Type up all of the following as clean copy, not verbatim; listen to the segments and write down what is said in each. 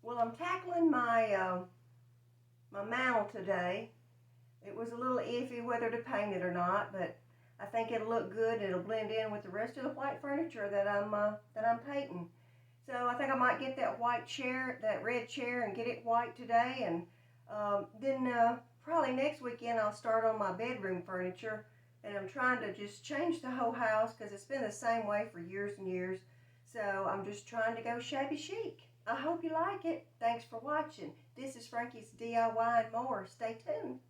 Well, I'm tackling my my mantle today. It was a little iffy whether to paint it or not, but I think it'll look good. It'll blend in with the rest of the white furniture that I'm painting. So I think I might get that white chair, that red chair, and get it white today, and then probably next weekend I'll start on my bedroom furniture. And I'm trying to just change the whole house because it's been the same way for years and years. So I'm just trying to go shabby chic. I hope you like it. Thanks for watching. This is Frankie's DIY and more. Stay tuned.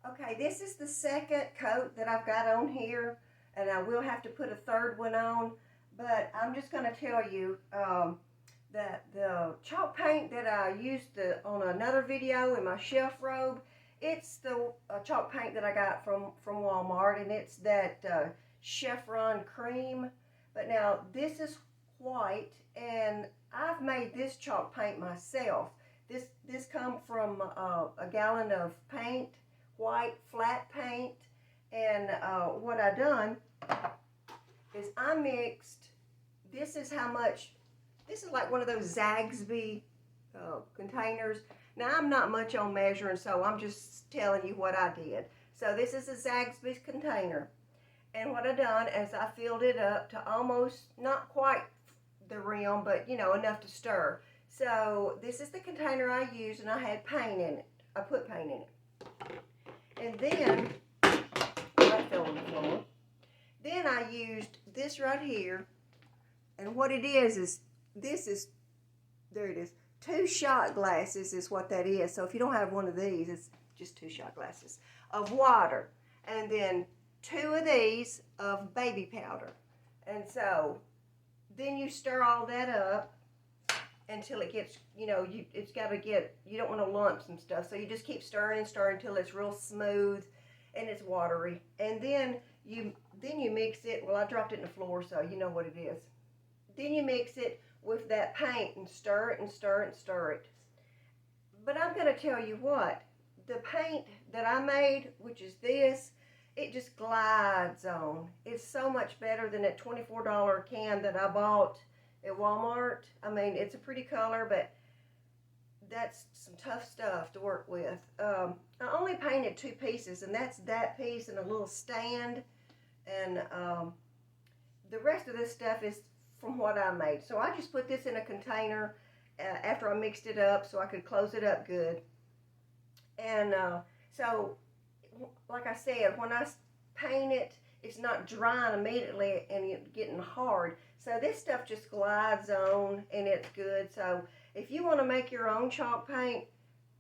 Okay, this is the second coat that I've got on here, and I will have to put a third one on, but I'm just going to tell you that the chalk paint that I used on another video in my shelf robe, it's the chalk paint that I got from Walmart, and it's that Chevron cream. But now this is white, and I've made this chalk paint myself. This come from a gallon of paint, white flat paint, and what I done is I mixed, this is how much, this is like one of those Zaxby containers. Now I'm not much on measuring, so I'm just telling you what I did. So this is a Zaxby container, and what I done is I filled it up to almost, not quite the rim, but you know, enough to stir. So this is the container I used, and I had paint in it. I put paint in it. And then, that fell on the floor. Then I used this right here, and what it is this is, there it is, 2 shot glasses is what that is. So if you don't have one of these, it's just 2 shot glasses of water, and then 2 of these of baby powder. And so then you stir all that up until it gets, you know, it's got to get, you don't want to lumps and stuff, so you just keep stirring and stirring until it's real smooth and it's watery. And then you mix it, well, I dropped it in the floor, so you know what it is. Then you mix it with that paint and stir it and stir it and stir it. But I'm going to tell you what, the paint that I made, which is this, it just glides on. It's so much better than that $24 can that I bought at Walmart. I mean, it's a pretty color, but that's some tough stuff to work with. I only painted 2 pieces, and that's that piece and a little stand, and the rest of this stuff is from what I made. So I just put this in a container after I mixed it up so I could close it up good. And so, like I said, when I paint it, it's not drying immediately and it's getting hard. So this stuff just glides on and it's good. So if you want to make your own chalk paint,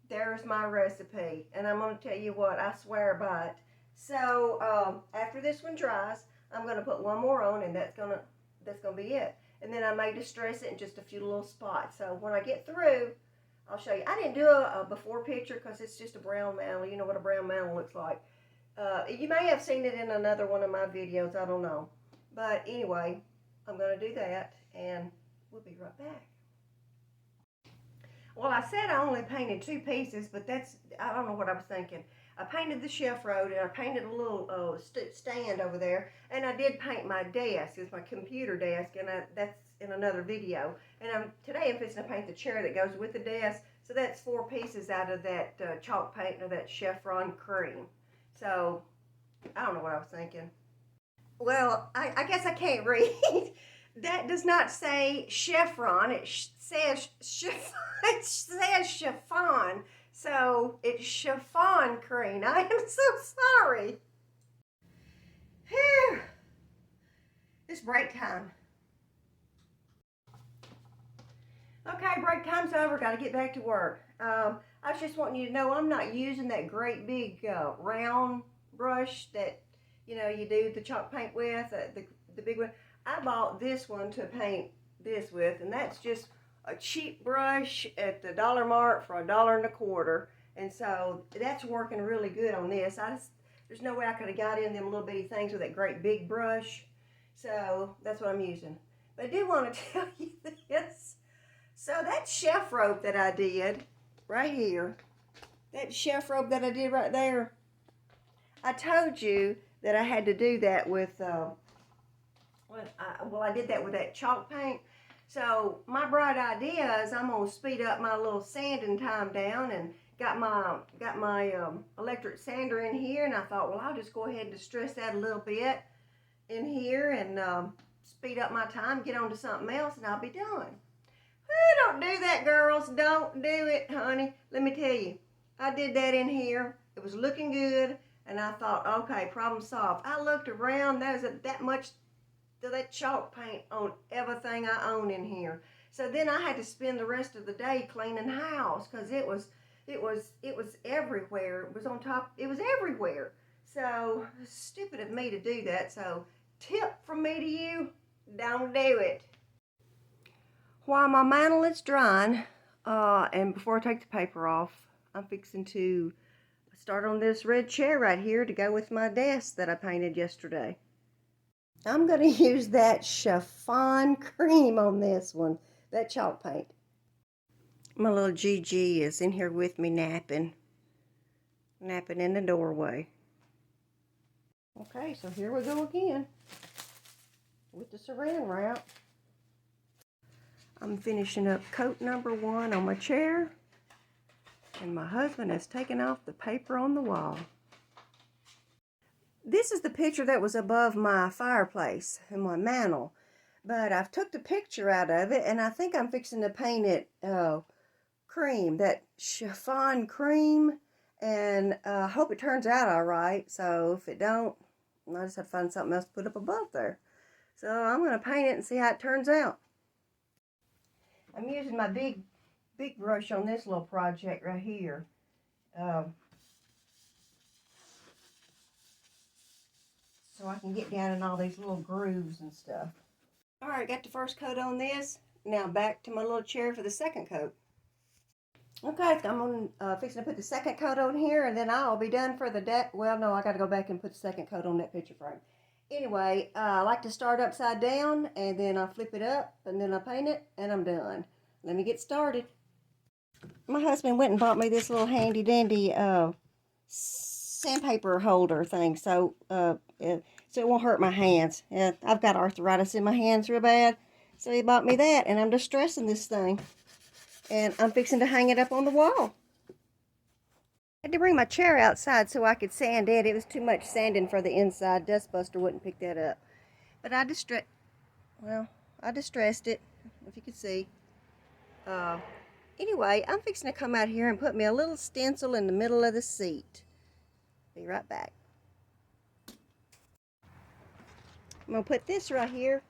there's my recipe. And I'm going to tell you what, I swear by it. So after this one dries, I'm going to put one more on, and that's gonna be it. And then I may distress it in just a few little spots. So when I get through, I'll show you. I didn't do a before picture because it's just a brown mantle. You know what a brown mantle looks like. You may have seen it in another one of my videos. I don't know. But anyway, I'm going to do that, and we'll be right back. Well, I said I only painted 2 pieces, but that's, I don't know what I was thinking. I painted the shelf road, and I painted a little stand over there, and I did paint my desk. It's my computer desk, and that's in another video. And today I'm fixing to paint the chair that goes with the desk. So that's 4 pieces out of that chalk paint or that Chevron cream. So I don't know what I was thinking. Well, I guess I can't read. That does not say chevron. It says chiffon. It says chiffon. So it's chiffon cream. I am so sorry. Whew. It's break time. Okay, break time's over. Got to get back to work. I was just wanting you to know I'm not using that great big round brush that, you know, you do the chalk paint with, the big one. I bought this one to paint this with, and that's just a cheap brush at the dollar mart for $1.25. And so that's working really good on this. There's no way I could have got in them little bitty things with that great big brush. So that's what I'm using. But I do want to tell you this. So that shelf rope that I did right here, that shelf rope that I did right there, I told you that I had to do that with, I did that with that chalk paint. So my bright idea is I'm gonna speed up my little sanding time down, and got my electric sander in here, and I thought, well, I'll just go ahead and distress that a little bit in here and speed up my time, get on to something else, and I'll be done. Don't do that, girls. Don't do it, honey. Let me tell you, I did that in here. It was looking good, and I thought, okay, problem solved. I looked around. There's that much of that chalk paint on everything I own in here. So then I had to spend the rest of the day cleaning house because it was everywhere. It was on top. It was everywhere. So stupid of me to do that. So tip from me to you: don't do it. While my mantle is drying, and before I take the paper off, I'm fixing to start on this red chair right here to go with my desk that I painted yesterday. I'm going to use that chiffon cream on this one, that chalk paint. My little Gigi is in here with me napping in the doorway. Okay, so here we go again with the saran wrap. I'm finishing up coat number 1 on my chair, and my husband has taken off the paper on the wall. This is the picture that was above my fireplace and my mantle, but I've took the picture out of it, and I think I'm fixing to paint it cream, that chiffon cream, and I hope it turns out all right. So if it don't, I just have to find something else to put up above there. So I'm going to paint it and see how it turns out. I'm using my big brush on this little project right here. So I can get down in all these little grooves and stuff. All right, got the first coat on this. Now back to my little chair for the second coat. Okay, I'm fixing to put the second coat on here, and then I'll be done for the day. Well, no, I got to go back and put the second coat on that picture frame. Anyway, I like to start upside down, and then I flip it up, and then I paint it, and I'm done. Let me get started. My husband went and bought me this little handy dandy sandpaper holder thing, so it won't hurt my hands. I've got arthritis in my hands real bad, so he bought me that, and I'm distressing this thing, and I'm fixing to hang it up on the wall. I had to bring my chair outside so I could sand it. It was too much sanding for the inside. Dustbuster wouldn't pick that up. But I distressed it, if you could see. Anyway, I'm fixing to come out here and put me a little stencil in the middle of the seat. Be right back. I'm going to put this right here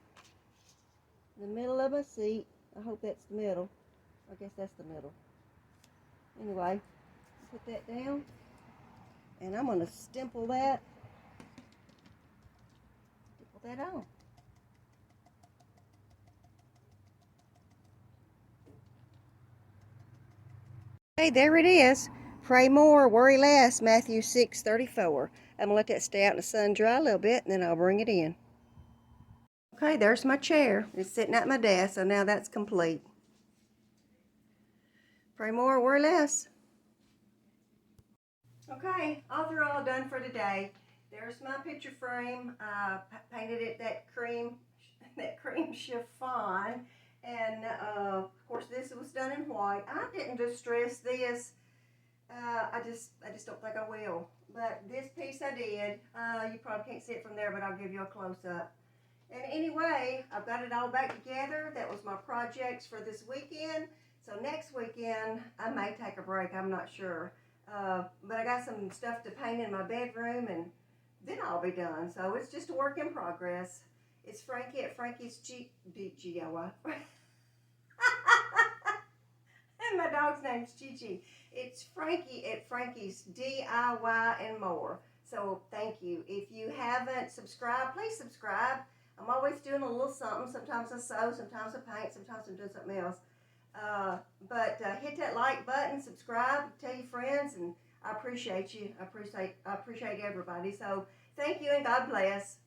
in the middle of my seat. I hope that's the middle. I guess that's the middle. Anyway, put that down, and I'm going to stipple that on. Okay, there it is. Pray more, worry less, Matthew 6:34. I'm going to let that stay out in the sun dry a little bit, and then I'll bring it in. Okay, there's my chair. It's sitting at my desk, so now that's complete. Pray more, worry less. Okay, all done for today. There's my picture frame. Painted it that cream chiffon, and of course this was done in white. I didn't distress this. I just don't think I will. But this piece I did. You probably can't see it from there, but I'll give you a close up. And anyway, I've got it all back together. That was my projects for this weekend. So next weekend I may take a break. I'm not sure. But I got some stuff to paint in my bedroom, and then I'll be done. So it's just a work in progress. It's Frankie at Frankie's DIY. And my dog's name's Gigi. It's Frankie at Frankie's DIY and more. So thank you. If you haven't subscribed, please subscribe. I'm always doing a little something. Sometimes I sew, sometimes I paint, sometimes I'm doing something else. But hit that like button, subscribe, tell your friends, and I appreciate you. I appreciate everybody. So thank you, and God bless.